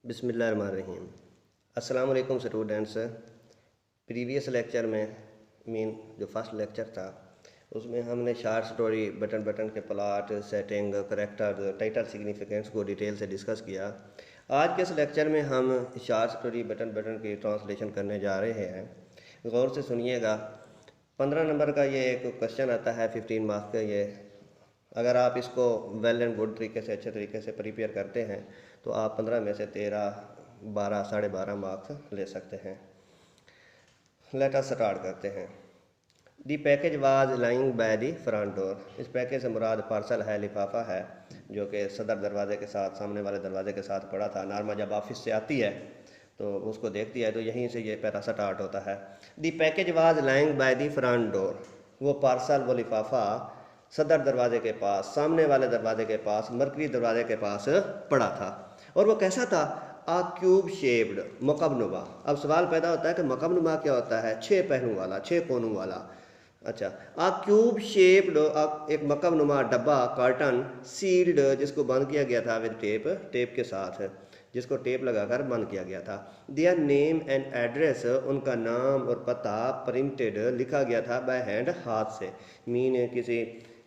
बिस्मिल्लाहिर्रहमानिर्रहीम। अस्सलाम वालेकुम स्टूडेंट्स। प्रीवियस लेक्चर में जो फर्स्ट लेक्चर था उसमें हमने शॉर्ट स्टोरी बटन के plot, setting, character, title, significance को डिटेल से डिस्कस किया। आज के इस लेक्चर में हम शॉर्ट स्टोरी बटन की ट्रांसलेशन करने जा रहे हैं। गौर से सुनिएगा। 15 नंबर का ये एक क्वेश्चन आता है, 15 मार्क्स का। ये अगर आप इसको वेल एंड गुड तरीके से, अच्छे तरीके से प्रिपेयर करते हैं तो आप 15 में से 13, 12, 12.5 मार्क्स ले सकते हैं। लेट अस स्टार्ट करते हैं। दी package was lying by the front door. इस पैकेज से मुराद पार्सल है, लिफाफा है, जो कि सदर दरवाजे के साथ, सामने वाले दरवाजे के साथ पड़ा था। नारमा जब ऑफिस से आती है तो उसको देखती है, तो यहीं से ये पैरा स्टार्ट होता है। दी package was lying by the front door. वो पार्सल, वो लिफाफा सदर दरवाजे के पास, सामने वाले दरवाजे के पास, मरकरी दरवाजे के पास पड़ा था। और वो कैसा था? आ क्यूब शेप्ड, मकबनुमा। अब सवाल पैदा होता है कि मकबनुमा क्या होता है? 6 पहलू वाला, 6 कोनों वाला। अच्छा, आ क्यूब शेप्ड, एक मकबनुमा डब्बा, कार्टन, सील्ड, जिसको बंद किया गया था विद टेप, टेप के साथ, जिसको टेप लगाकर बंद किया गया था। देयर नेम एंड एड्रेस, उनका नाम और पता प्रिंटेड, लिखा गया था बाय हैंड, हाथ से। मीन किसी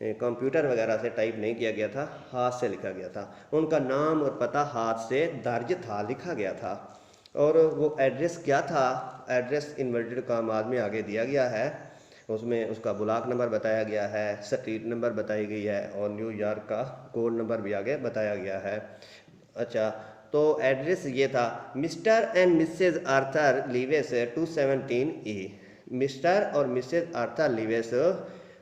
कंप्यूटर वगैरह से टाइप नहीं किया गया था, हाथ से लिखा गया था। उनका नाम और पता हाथ से दर्ज था, लिखा गया था। और वो एड्रेस क्या था? एड्रेस इन्वर्टेड कॉमास में आगे दिया गया है। उसमें उसका ब्लॉक नंबर बताया गया है, स्ट्रीट नंबर बताई गई है, और न्यूयॉर्क का कोड नंबर भी आगे बताया गया है। अच्छा, तो एड्रेस ये था, Mr and Mrs Arthur Leeves 217 E. Mr और Mrs Arthur Leeves,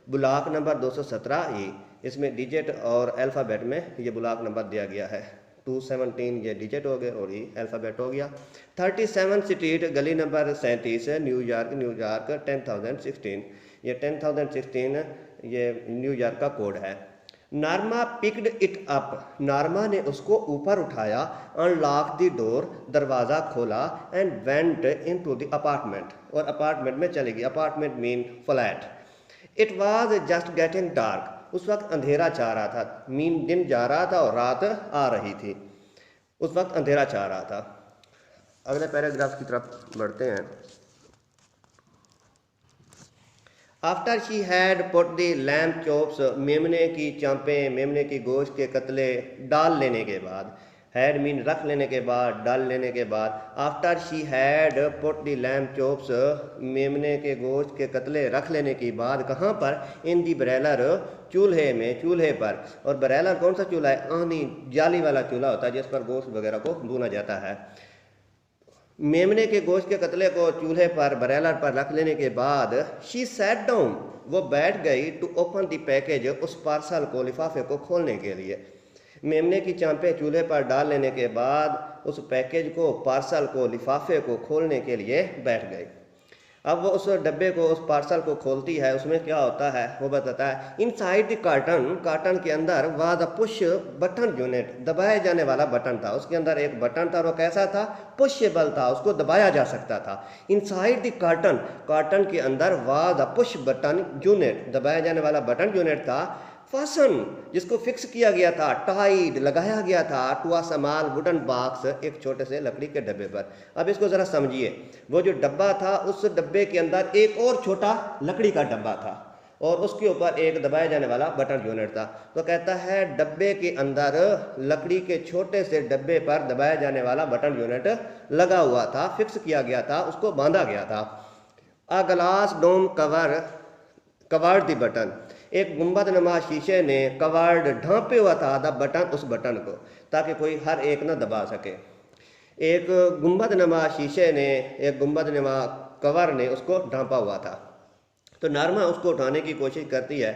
block number 217 E. इसमें डिजिट और अल्फ़ाबेट में ये ब्लॉक नंबर दिया गया है। 217 ये डिजिट हो गए और ये अल्फ़ाबेट हो गया। 37 स्ट्रीट, गली नंबर 37, न्यूयॉर्क, 10,016। ये 10,016 ये न्यूयॉर्क का कोड है। नार्मा पिक्ड इट अप, नार्मा ने उसको ऊपर उठाया। अनलॉक द डोर, दरवाज़ा खोला। And went into the apartment, और अपार्टमेंट में चली गई। Apartment mean flat. It was just getting dark, उस वक्त अंधेरा चाह रहा था। मीन दिन जा रहा था और रात आ रही थी। उस वक्त अंधेरा चाह रहा था। अगले पैराग्राफ की तरफ बढ़ते हैं। After she had put the lamp chops, मेमने की चांपें, मेमने की गोश्त के कतले डाल लेने के बाद। हैड मीन रख लेने के बाद, डाल लेने के बाद। After she had put the lamp chops, मेमने के गोश्त के कतले रख लेने के बाद। कहाँ पर? इन दी ब्रेलर, चूल्हे में, चूल्हे पर। और ब्रेलर कौन सा चूल्हा है? आनी, जाली वाला चूल्हा होता है जिस पर गोश्त वगैरह को भूना जाता है। मेमने के गोश्त के कतले को चूल्हे पर, ब्रेलर पर रख लेने के बाद, शी सैट डाउन, वो बैठ गई, टू ओपन द पैकेज, उस पार्सल को, लिफाफे को खोलने के लिए। मेमने की चांपें चूल्हे पर डाल लेने के बाद उस पैकेज को, पार्सल को, लिफाफे को खोलने के लिए बैठ गई। अब वो उस डब्बे को, उस पार्सल को खोलती है। उसमें क्या होता है वो बताता है। इनसाइड द कार्टन, कार्टन के अंदर, was a push button unit, दबाए जाने वाला बटन था। उसके अंदर एक बटन था और वो कैसा था? पुशेबल था, उसको दबाया जा सकता था। इनसाइड द कार्टन, कार्टन के अंदर, was a push button unit, दबाया जाने वाला बटन यूनिट था। फासन, जिसको फिक्स किया गया था, टाइड, लगाया गया था, to a small wooden box, एक छोटे से लकड़ी के डब्बे पर। अब इसको जरा समझिए। वो जो डब्बा था, उस डब्बे के अंदर एक और छोटा लकड़ी का डब्बा था और उसके ऊपर एक दबाए जाने वाला बटन यूनिट था। तो कहता है डब्बे के अंदर, लकड़ी के छोटे से डब्बे पर दबाया जाने वाला बटन यूनिट लगा हुआ था, फिक्स किया गया था, उसको बांधा गया था। A glass dome covered the button, एक गुंबद नमा शीशे ने, कवर्ड, ढांपे हुआ था, द बटन, उस बटन को, ताकि कोई हर एक न दबा सके। एक गुंबद नमा शीशे ने, एक गुंबद नमा कवर ने उसको ढांपा हुआ था। तो नार्मा उसको उठाने की कोशिश करती है।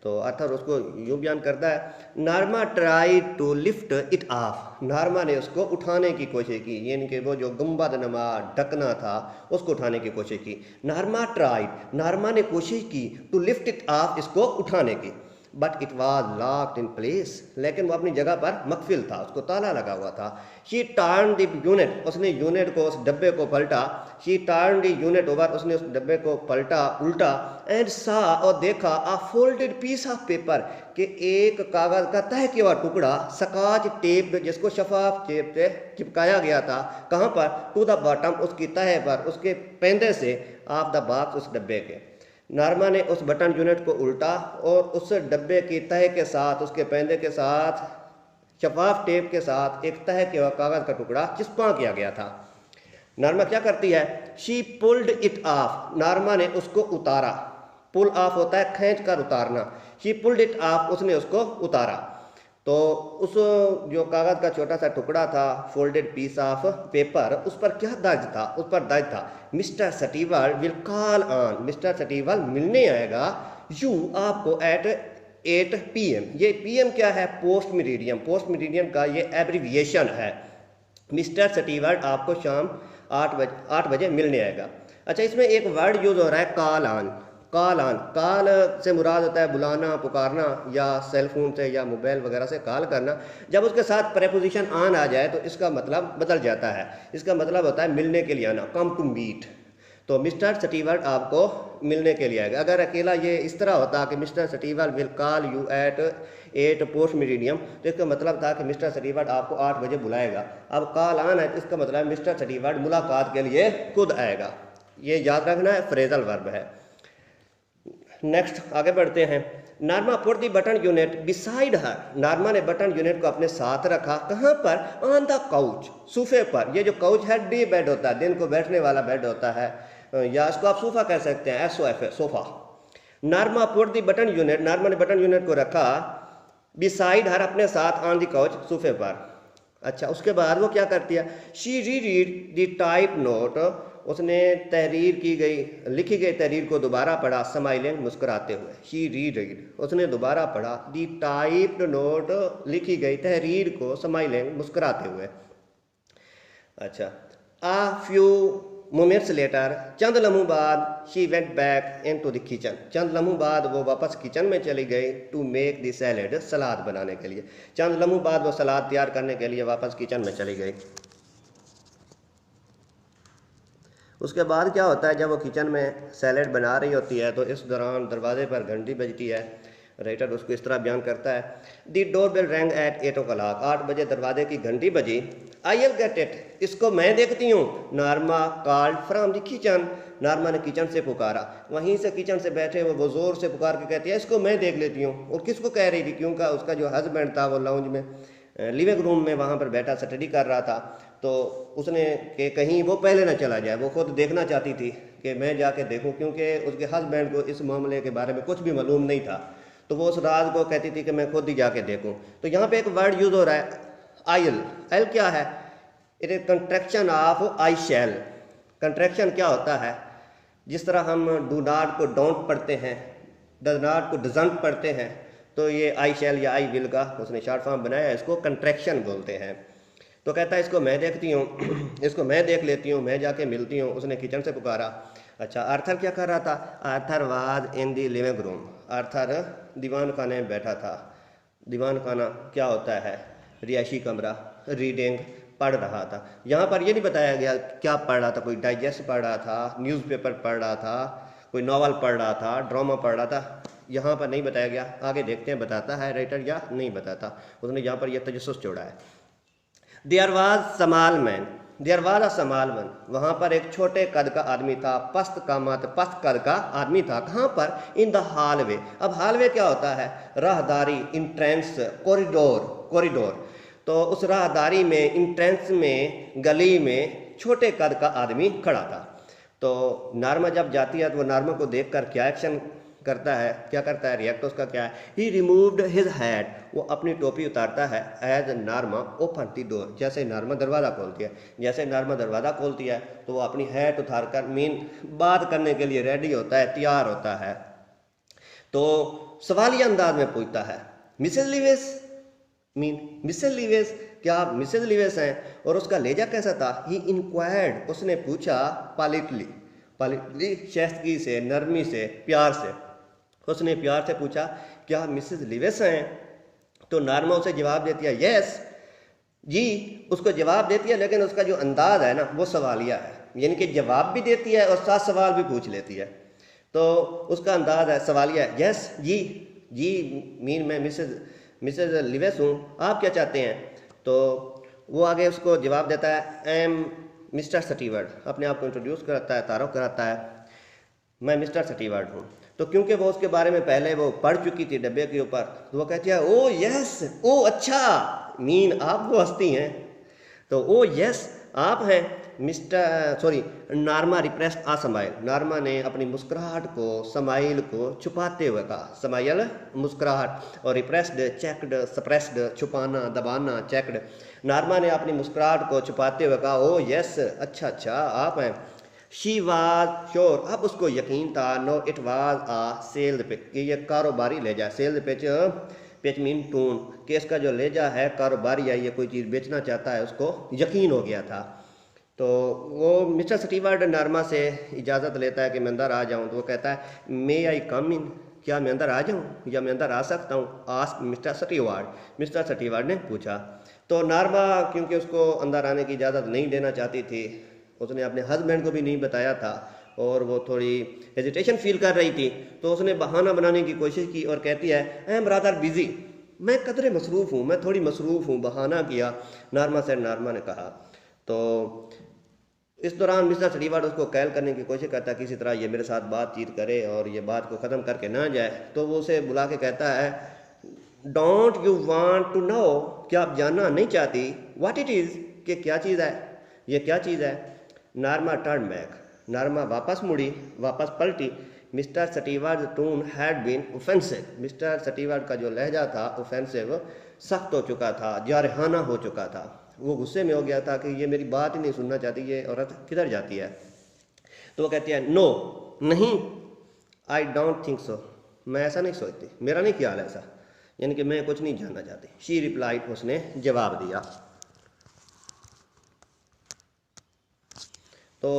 तो आर्थर उसको यूँ बयान करता है, Norma try to lift it off, Norma ने उसको उठाने की कोशिश की, यानी कि वो जो गुंबद नमा ढकना था उसको उठाने की कोशिश की। नार्मा ट्राइड, नार्मा ने कोशिश की, टू लिफ्ट इट ऑफ, इसको उठाने की। But it was locked in place, लेकिन वो अपनी जगह पर मकफिल था, उसको ताला लगा हुआ था। शी टर्न द यूनिट, उसने यूनिट को, उस डब्बे को पलटा। She turn the unit over, उसने उस डब्बे को पलटा, उल्टा। एंड सा, और देखा, अ फोल्डेड पीस ऑफ पेपर, कि एक कागज का तह किया हुआ टुकड़ा, स्कॉच टेप, जिसको शफाफ टेप से चिपकाया गया था, कहाँ पर, टू द बॉटम, उसकी तह पर, उसके पेंदे से, ऑफ द बॉक्स, उस डब्बे के। नॉर्मा ने उस बटन यूनिट को उल्टा और उस डब्बे की तह के साथ, उसके पेंदे के साथ, शफाफ टेप के साथ एक तह के कागज का टुकड़ा चिपका किया गया था। नॉर्मा क्या करती है, she pulled it of, Norma ने उसको उतारा। पुल ऑफ होता है खींच कर उतारना। शी पुल्ड इट ऑफ, उसने उसको उतारा। तो उस जो कागज का छोटा सा टुकड़ा था, फोल्डेड पीस ऑफ पेपर, उस पर क्या दर्ज था, उस पर दर्ज था, मिस्टर सटीवाल विल कॉल ऑन, मिस्टर सटीवाल मिलने आएगा यू, आपको, एट 8 PM। ये PM क्या है, पोस्ट मेरिडियम, पोस्ट मेरिडियम का ये एब्रीविएशन है। मिस्टर सटीवाल आपको शाम 8 बजे मिलने आएगा। अच्छा, इसमें एक वर्ड यूज हो रहा है, call on. Call on, call से मुराद होता है बुलाना, पुकारना, या सेल फोन से या मोबाइल वगैरह से कॉल करना। जब उसके साथ प्रेपोजिशन ऑन आ जाए तो इसका मतलब बदल जाता है, इसका मतलब होता है मिलने के लिए आना, कम टू मीट। तो मिस्टर सटीवाल आपको मिलने के लिए आएगा। अगर अकेला ये इस तरह होता कि मिस्टर सटीवाल will call you at 8 post meridiem, तो इसका मतलब था कि मिस्टर सटीवाल आपको 8 बजे बुलाएगा। अब कॉल ऑन है तो इसका मतलब है मिस्टर सटीवाल मुलाकात के लिए खुद आएगा। ये याद रखना है, फ्रेजल वर्ब है। नेक्स्ट आगे बढ़ते हैं। Norma put the button unit beside her, Norma ने बटन यूनिट को अपने साथ रखा, कहाँ पर, ऑन द काउच, सोफे पर। ये जो काउच है डे बेड होता है, दिन को बैठने वाला बेड होता है, या इसको आप सोफा कह सकते हैं, SOFA, sofa. Norma put the button unit, Norma ने बटन यूनिट को रखा बिसाइड हर, अपने साथ, ऑन द काउच, सोफे पर। अच्छा, उसके बाद वो क्या करती है, she read the type note, उसने तहरीर की गई, लिखी गई तहरीर को दोबारा पढ़ा, स्माइलिंग, मुस्कुराते हुए। शी रीड, उसने दोबारा पढ़ा, दी टाइप्ड नोट, लिखी गई तहरीर को, स्माइलिंग, मुस्कुराते हुए। अच्छा, आ फ्यू मोमेंट्स लेटर, चंद लम्हों बाद, she went back into the kitchen, चंद लम्हों बाद वो वापस किचन में चली गई, टू मेक द सैलेड, सलाद बनाने के लिए। चंद लम्हों बाद वो सलाद तैयार करने के लिए वापस किचन में चली गई। उसके बाद क्या होता है, जब वो किचन में सैलेड बना रही होती है तो इस दौरान दरवाजे पर घंटी बजती है। राइटर उसको इस तरह बयान करता है, the doorbell rang at 8 o'clock, 8 बजे दरवाजे की घंटी बजी। आई विल गेट इट, इसको मैं देखती हूँ, Norma called from the kitchen, Norma ने किचन से पुकारा। वहीं से किचन से बैठे वो ज़ोर से पुकार के कहती है, इसको मैं देख लेती हूँ। और किसको कह रही थी, क्योंकि उसका जो हस्बैंड था वो लाउंज में, लिविंग रूम में, वहाँ पर बैठा स्टडी कर रहा था। तो उसने कि कहीं वो पहले ना चला जाए, वो खुद देखना चाहती थी कि मैं जाके देखूं, क्योंकि उसके हस्बैंड को इस मामले के बारे में कुछ भी मालूम नहीं था। तो वो उस राज को कहती थी कि मैं खुद ही जाके देखूं। तो यहाँ पे एक वर्ड यूज़ हो रहा है, आयल। एल क्या है, it is contraction of I shall. Contraction क्या होता है, जिस तरह हम डू नॉट को डोंट पढ़ते हैं, डज नॉट को डजंट पढ़ते हैं, तो ये आई शैल या आई विल का उसने शॉर्ट फॉर्म बनाया, इसको कंट्रैक्शन बोलते हैं। तो कहता है इसको मैं देखती हूँ, इसको मैं देख लेती हूँ, मैं जाके मिलती हूँ, उसने किचन से पुकारा। अच्छा, आर्थर क्या कर रहा था, Arthur was in the living room, Arthur दीवान खाने में बैठा था। दीवान खाना क्या होता है, रिहायशी कमरा, रीडिंग, पढ़ रहा था। यहाँ पर ये नहीं बताया गया क्या पढ़ रहा था, कोई डाइजेस्ट पढ़ रहा था, न्यूज़पेपर पढ़ रहा था, कोई नॉवल पढ़ रहा था, ड्रामा पढ़ रहा था, यहाँ पर नहीं बताया गया। आगे देखते हैं बताता है राइटर या नहीं बताता। उसने यहाँ पर यह तजस्सुस जोड़ा है। There was small man, there was a small man, वहाँ पर एक छोटे कद का आदमी था, पस्त कद का आदमी था। कहाँ पर, इन द हॉलवे। अब हॉलवे क्या होता है, राहदारी, इंट्रेंस, कॉरिडोर, कॉरिडोर। तो उस राहदारी में, इंट्रेंस में, गली में छोटे कद का आदमी खड़ा था। तो नॉर्मा जब जाती है तो वो नॉर्मा को देखकर क्या एक्शन करता है, क्या करता है, रिएक्ट उसका क्या है, ही रिमूव्ड हिज हैट, वो अपनी टोपी उतारता है, as Norma open the door, जैसे नॉर्मा दरवाज़ा खोलती है। जैसे नॉर्मा दरवाज़ा खोलती है तो वो अपनी हैट उतारकर मीन बात करने के लिए रेडी होता है, तैयार होता है। तो सवालिया अंदाज में पूछता है, Mrs Lewis, mean Mrs Lewis, क्या आप मिसेस लिविस हैं? और उसका लहजा कैसा था, ही इंक्वायर्ड, उसने पूछा, पॉलिटली, पॉलिटली, शाइस्तगी से, नरमी से, प्यार से, उसने प्यार से पूछा, क्या मिसेस लिविस हैं? तो नार्मा उसे जवाब देती है यस जी, उसको जवाब देती है, लेकिन उसका जो अंदाज है ना वो सवालिया है, यानी कि जवाब भी देती है और साथ सवाल भी पूछ लेती है। तो उसका अंदाज है सवालिया है, यस जी, जी मीन मैं मिसेस लिविस हूँ, आप क्या चाहते हैं? तो वो आगे उसको जवाब देता है आई एम मिस्टर स्टीवर्ट, अपने आप को इंट्रोड्यूस कराता है, तारुफ कराता है, मैं मिस्टर स्टीवर्ट हूँ। तो क्योंकि वो उसके बारे में पहले वो पढ़ चुकी थी डब्बे के ऊपर, तो वो कहती है ओ यस, ओ अच्छा, मीन आप वो हस्ती हैं। तो ओ यस आप हैं मिस्टर, सॉरी, नार्मा रिप्रेस्ड आ समाइल, नार्मा ने अपनी मुस्कुराहट को, समाइल को छुपाते हुए कहा, समाइल मुस्कुराहट, और रिप्रेस्ड चेक्ड, सप्रेस्ड छुपाना, दबाना, चेक्ड। नार्मा ने अपनी मुस्कुराहट को छुपाते हुए कहा ओ यस, अच्छा अच्छा आप हैं। शी वाज श्योर, अब उसको यकीन था, no it was a sales pitch, कि ये कारोबारी लेजा, sales pitch, pitch mean tone, कि इसका जो लेजा है कारोबारी है, ये कोई चीज़ बेचना चाहता है, उसको यकीन हो गया था। तो वो मिस्टर स्टीवर्ट नार्मा से इजाज़त लेता है कि मैं अंदर आ जाऊँ। तो वो कहता है मे आई कम इन, क्या मैं अंदर आ जाऊँ या मैं अंदर आ सकता हूँ? Ask mister Stewart, mister Stewart ने पूछा। तो नार्मा क्योंकि उसको अंदर आने की इजाज़त नहीं देना चाहती थी, उसने अपने हस्बैंड को भी नहीं बताया था और वो थोड़ी हेजिटेशन फील कर रही थी, तो उसने बहाना बनाने की कोशिश की और कहती है आई एम रादर बिजी, मैं कदरे मसरूफ़ हूँ, मैं थोड़ी मसरूफ़ हूँ, बहाना किया नार्मा से, नार्मा ने कहा। तो इस दौरान मिस्टर स्टीवर्ट उसको कैल करने की कोशिश करता है, किसी तरह ये मेरे साथ बातचीत करे और ये बात को ख़त्म करके ना जाए। तो वो उसे बुला के कहता है don't you want to know, क्या आप जानना नहीं चाहती, व्हाट इट इज़, कि क्या चीज़ है, ये क्या चीज़ है? नार्मा टर्न बैक, नार्मा वापस मुड़ी, वापस पलटी। Mister Stewart tone had been offensive, mister Stewart का जो लहजा था ऑफेंसिव, सख्त हो चुका था, जारहाना हो चुका था। वो गुस्से में हो गया था कि ये मेरी बात ही नहीं सुनना चाहती, ये औरत किधर जाती है। तो वो कहती है नो, नहीं, आई डोंट थिंक सो, मैं ऐसा नहीं सोचती, मेरा नहीं ख्याल ऐसा, यानी कि मैं कुछ नहीं जानना चाहती। शी रिप्लाइड, उसने जवाब दिया। तो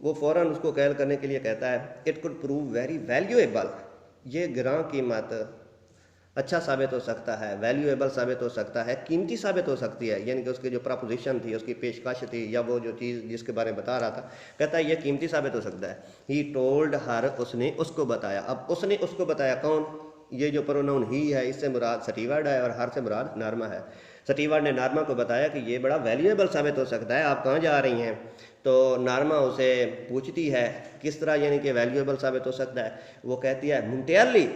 वो फ़ौरन उसको कैल करने के लिए कहता है it could prove very valuable, ये गिरां कीमत अच्छा साबित हो सकता है, वैल्यूएबल साबित हो सकता है, कीमती साबित हो सकती है, यानी कि उसकी जो प्रपोजिशन थी, उसकी पेशकश थी, या वो जो चीज़ जिसके बारे में बता रहा था, कहता है ये कीमती साबित हो सकता है। ही टोल्ड हर, उसने उसको बताया। अब उसने उसको बताया कौन? ये जो प्रोनाउन ही है, इससे मुराद स्टीवर्ट है और हर से मुराद नार्मा है। स्टीवर्ट ने नार्मा को बताया कि ये बड़ा वैल्यूएबल साबित हो सकता है, आप कहाँ जा रही हैं? तो नार्मा उसे पूछती है किस तरह, यानी कि वैल्यूएबल साबित हो सकता है? वो कहती है मुंटेयरली,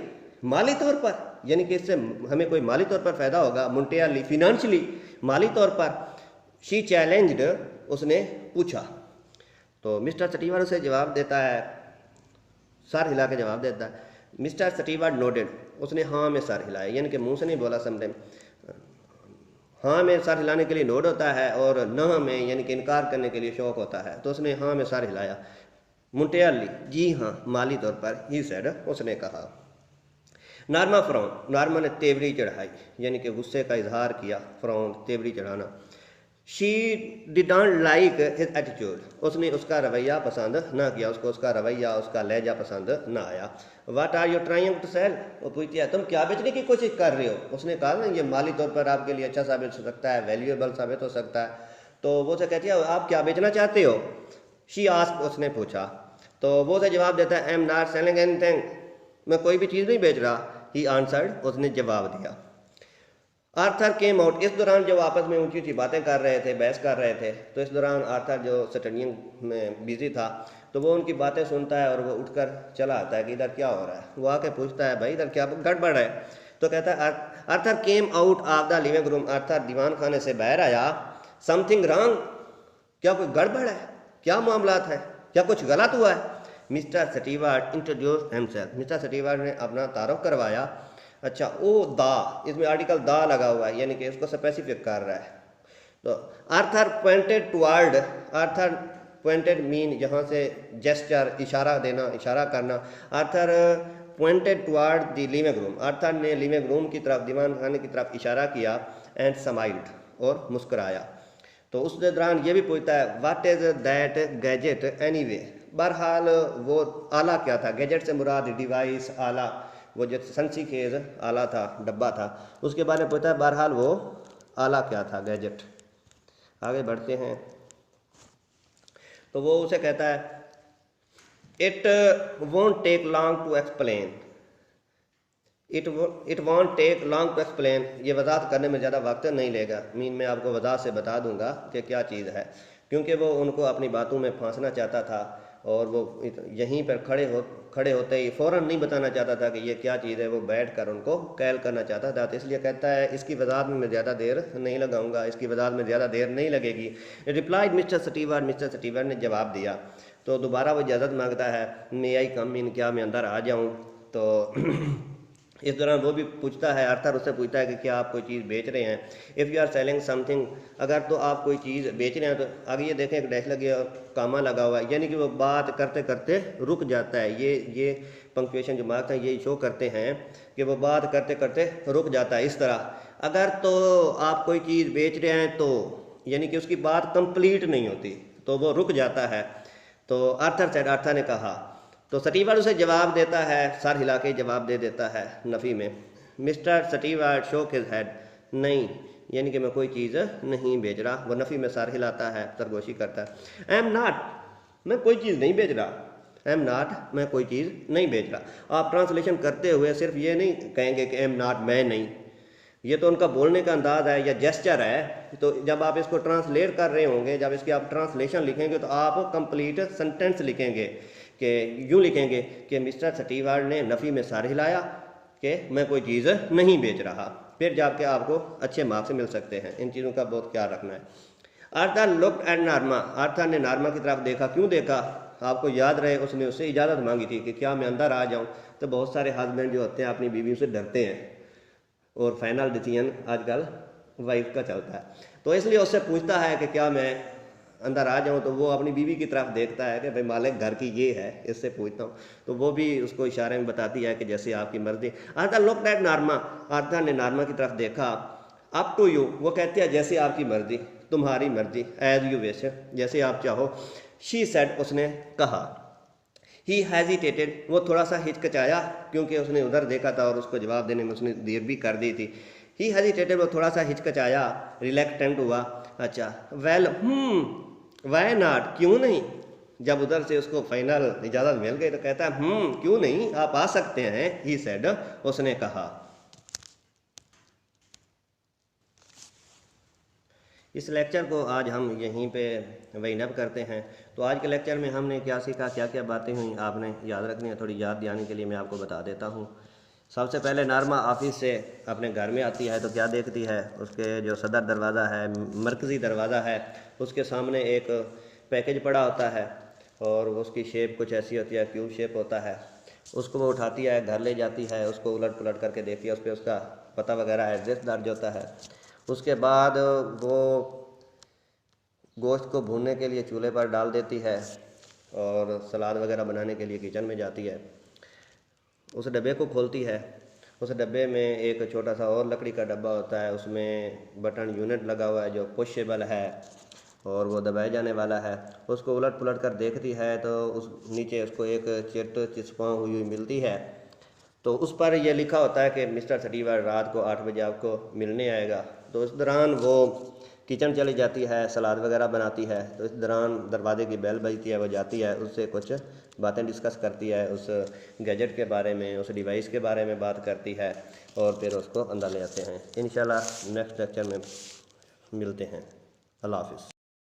माली तौर पर, यानी कि इससे हमें कोई माली तौर पर फ़ायदा होगा, मुंटेयरली फिनेंशियली, माली तौर पर। शी चैलेंज्ड, उसने पूछा। तो मिस्टर स्टीवर्ट उसे जवाब देता है, सर हिला के जवाब देता है। मिस्टर स्टीवर्ट नोडेड, उसने हाँ में सर हिलाया, यानी कि मुंह से नहीं बोला, समटाइम हाँ में सर हिलाने के लिए नोड होता है और न में यानी कि इनकार करने के लिए शौक होता है। तो उसने हाँ में सर हिलाया। मुंटेयरली, जी हाँ, माली तौर पर, ही सेड, उसने कहा। नार्मा फ्राउन, नार्मा ने तेवरी चढ़ाई, यानी कि गुस्से का इजहार किया, फ्राउन तेवरी चढ़ाना। She did not like his attitude, उसने उसका रवैया पसंद ना किया, उसको उसका रवैया, उसका लहजा पसंद ना आया। What are you trying to sell, वो पूछती है तुम क्या बेचने की कोशिश कर रहे हो? उसने कहा ना ये माली तौर पर आपके लिए अच्छा साबित हो सकता है, वैल्यूएबल साबित हो सकता है। तो वो से कहती है आप क्या बेचना चाहते हो? शी आस्क, उसने पूछा। तो वो से जवाब देता है I am not selling anything, मैं कोई भी चीज़ नहीं बेच रहा। ही आंसर्ड, उसने जवाब दिया। आर्थर केम आउट, इस दौरान जब आपस में ऊंची ऊंची बातें कर रहे थे, बहस कर रहे थे, तो इस दौरान आर्थर जो स्टडिंग में बिजी था, तो वो उनकी बातें सुनता है और वो उठकर चला आता है कि इधर क्या हो रहा है। वो आके पूछता है भाई इधर क्या गड़बड़ है? तो कहता है Arthur came out of the living room, Arthur दीवान खाने से बाहर आया। समथिंग रॉन्ग, क्या कोई गड़बड़ है, क्या मामलात है, क्या कुछ गलत हुआ है? Mister Stewart introduce himself, mister Stewart ने अपना तारुफ करवाया। अच्छा, ओ दा, इसमें आर्टिकल दा लगा हुआ है, यानी कि इसको स्पेसिफिक कर रहा है। तो Arthur pointed toward, Arthur pointed mean यहाँ से जेस्चर, इशारा देना, इशारा करना। Arthur pointed toward the living room, Arthur ने लिविंग रूम की तरफ, दीवान खाने की तरफ इशारा किया। एंड स्माइल्ड, और मुस्कुराया। तो उस दौरान ये भी पूछता है what is that gadget anyway, बहरहाल वो आला क्या था? गैजेट से मुराद डिवाइस, आला, वो जो संसी खेज आला था, डब्बा था, उसके बारे में पूछता है। बहरहाल वो आला क्या था, गैजेट। आगे बढ़ते हैं तो वो उसे कहता है it won't take long to explain, it won't take long to explain, ये वजाहत करने में ज़्यादा वक्त नहीं लेगा। मैं आपको वजाहत से बता दूंगा कि क्या चीज़ है, क्योंकि वो उनको अपनी बातों में फांसना चाहता था और वो यहीं पर खड़े होते ही फ़ौरन नहीं बताना चाहता था कि ये क्या चीज़ है, वो बैठ कर उनको कैल करना चाहता था। तो इसलिए कहता है इसकी वजाहत में मैं ज़्यादा देर नहीं लगाऊंगा, इसकी वजाहत में ज़्यादा देर नहीं लगेगी। Replied mister Stewart, mister Stewart ने जवाब दिया। तो दोबारा वो इजाज़त मांगता है, मे आई कम इन, क्या मैं अंदर आ जाऊँ। तो इस दौरान वो भी पूछता है, आर्थर उससे पूछता है कि क्या आप कोई चीज़ बेच रहे हैं। If you are selling something, अगर तो आप कोई चीज़ बेच रहे हैं। तो आगे ये देखें एक डैश लगे और कामा लगा हुआ है, यानी कि वो बात करते करते रुक जाता है। ये पंक्चुएशन जो मार्क्स हैं ये शो करते हैं कि वो बात करते करते रुक जाता है। इस तरह अगर तो आप कोई चीज़ बेच रहे हैं तो यानी कि उसकी बात कंप्लीट नहीं होती तो वो रुक जाता है। तो आर्थर सेड, आर्थर ने कहा। तो स्टीवर्ट उसे जवाब देता है, सर हिला के जवाब दे देता है नफ़ी में। मिस्टर स्टीवर्ट शोक हिज हेड, नहीं, यानी कि मैं कोई चीज़ नहीं बेच रहा। वो नफ़ी में सर हिलाता है, सरगोशी करता है। आई एम नॉट, मैं कोई चीज़ नहीं बेच रहा। आई एम नॉट, मैं कोई चीज़ नहीं बेच रहा। आप ट्रांसलेशन करते हुए सिर्फ ये नहीं कहेंगे कि आई एम नॉट, मैं नहीं, ये तो उनका बोलने का अंदाज़ है या जेस्चर है। तो जब आप इसको ट्रांसलेट कर रहे होंगे, जब इसकी आप ट्रांसलेशन लिखेंगे तो आप कंप्लीट सेंटेंस लिखेंगे कि यूँ लिखेंगे कि मिस्टर स्टीवर्ट ने नफ़ी में सर हिलाया कि मैं कोई चीज़ नहीं बेच रहा। फिर जाके आपको अच्छे मार्क्स मिल सकते हैं। इन चीज़ों का बहुत ख्याल रखना है। Arthur looked at Norma, Arthur ने नॉर्मा की तरफ देखा। क्यों देखा? आपको याद रहे उसने उससे इजाज़त मांगी थी कि क्या मैं अंदर आ जाऊँ। तो बहुत सारे हस्बैंड जो होते हैं अपनी बीवियों से डरते हैं और फाइनल डिसीजन आजकल वाइफ का चलता है। तो इसलिए उससे पूछता है कि क्या मैं अंदर आ जाऊं। तो वो अपनी बीवी की तरफ देखता है कि भाई मालिक घर की ये है, इससे पूछता हूँ। तो वो भी उसको इशारे में बताती है कि जैसे आपकी मर्जी। Arthur looked at Norma, Arthur ने नॉर्मा की तरफ देखा। अप टू यू, वो कहती है जैसे आपकी मर्जी, तुम्हारी मर्जी, एज यू विश, जैसे आप चाहो। शी सेड, उसने कहा। ही हेजिटेटेड, वो थोड़ा सा हिचकिचाया क्योंकि उसने उधर देखा था और उसको जवाब देने में उसने देर भी कर दी थी। ही हेजिटेटेड, वो थोड़ा सा हिचकिचाया, रिलैक्टेंट हुआ। अच्छा, वेल, वाई नॉट, क्यों नहीं। जब उधर से उसको फाइनल इजाज़त मिल गई तो कहता है क्यों नहीं, आप आ सकते हैं। ही सेड, उसने कहा। इस लेक्चर को आज हम यहीं पे वाइंड अप करते हैं। तो आज के लेक्चर में हमने क्या सीखा, क्या क्या बातें हुई, आपने याद रखनी है। थोड़ी याद दिलाने के लिए मैं आपको बता देता हूँ। सबसे पहले नॉर्मा ऑफिस से अपने घर में आती है तो क्या देखती है, उसके जो सदर दरवाज़ा है, मरकज़ी दरवाज़ा है, उसके सामने एक पैकेज पड़ा होता है और उसकी शेप कुछ ऐसी होती है, क्यूब शेप होता है। उसको वो उठाती है, घर ले जाती है, उसको उलट पुलट करके देखती है, उस पर उसका पता वगैरह एड्रेस दर्ज होता है। उसके बाद वो गोश्त को भूनने के लिए चूल्हे पर डाल देती है और सलाद वगैरह बनाने के लिए किचन में जाती है। उस डब्बे को खोलती है। उस डब्बे में एक छोटा सा और लकड़ी का डब्बा होता है, उसमें बटन यूनिट लगा हुआ है जो पुशेबल है और वो दबाए जाने वाला है। उसको उलट पुलट कर देखती है तो उस नीचे उसको एक चिट चिपका हुई मिलती है। तो उस पर यह लिखा होता है कि मिस्टर स्टीवर्ट रात को 8 बजे आपको मिलने आएगा। तो इस दौरान वो किचन चली जाती है, सलाद वगैरह बनाती है। तो इस दौरान दरवाजे की बेल बजती है, वो जाती है, उससे कुछ बातें डिस्कस करती है, उस गैजेट के बारे में, उस डिवाइस के बारे में बात करती है और फिर उसको अंदर ले आते हैं। इंशाल्लाह नेक्स्ट लेक्चर में मिलते हैं। अल्लाह हाफिज़।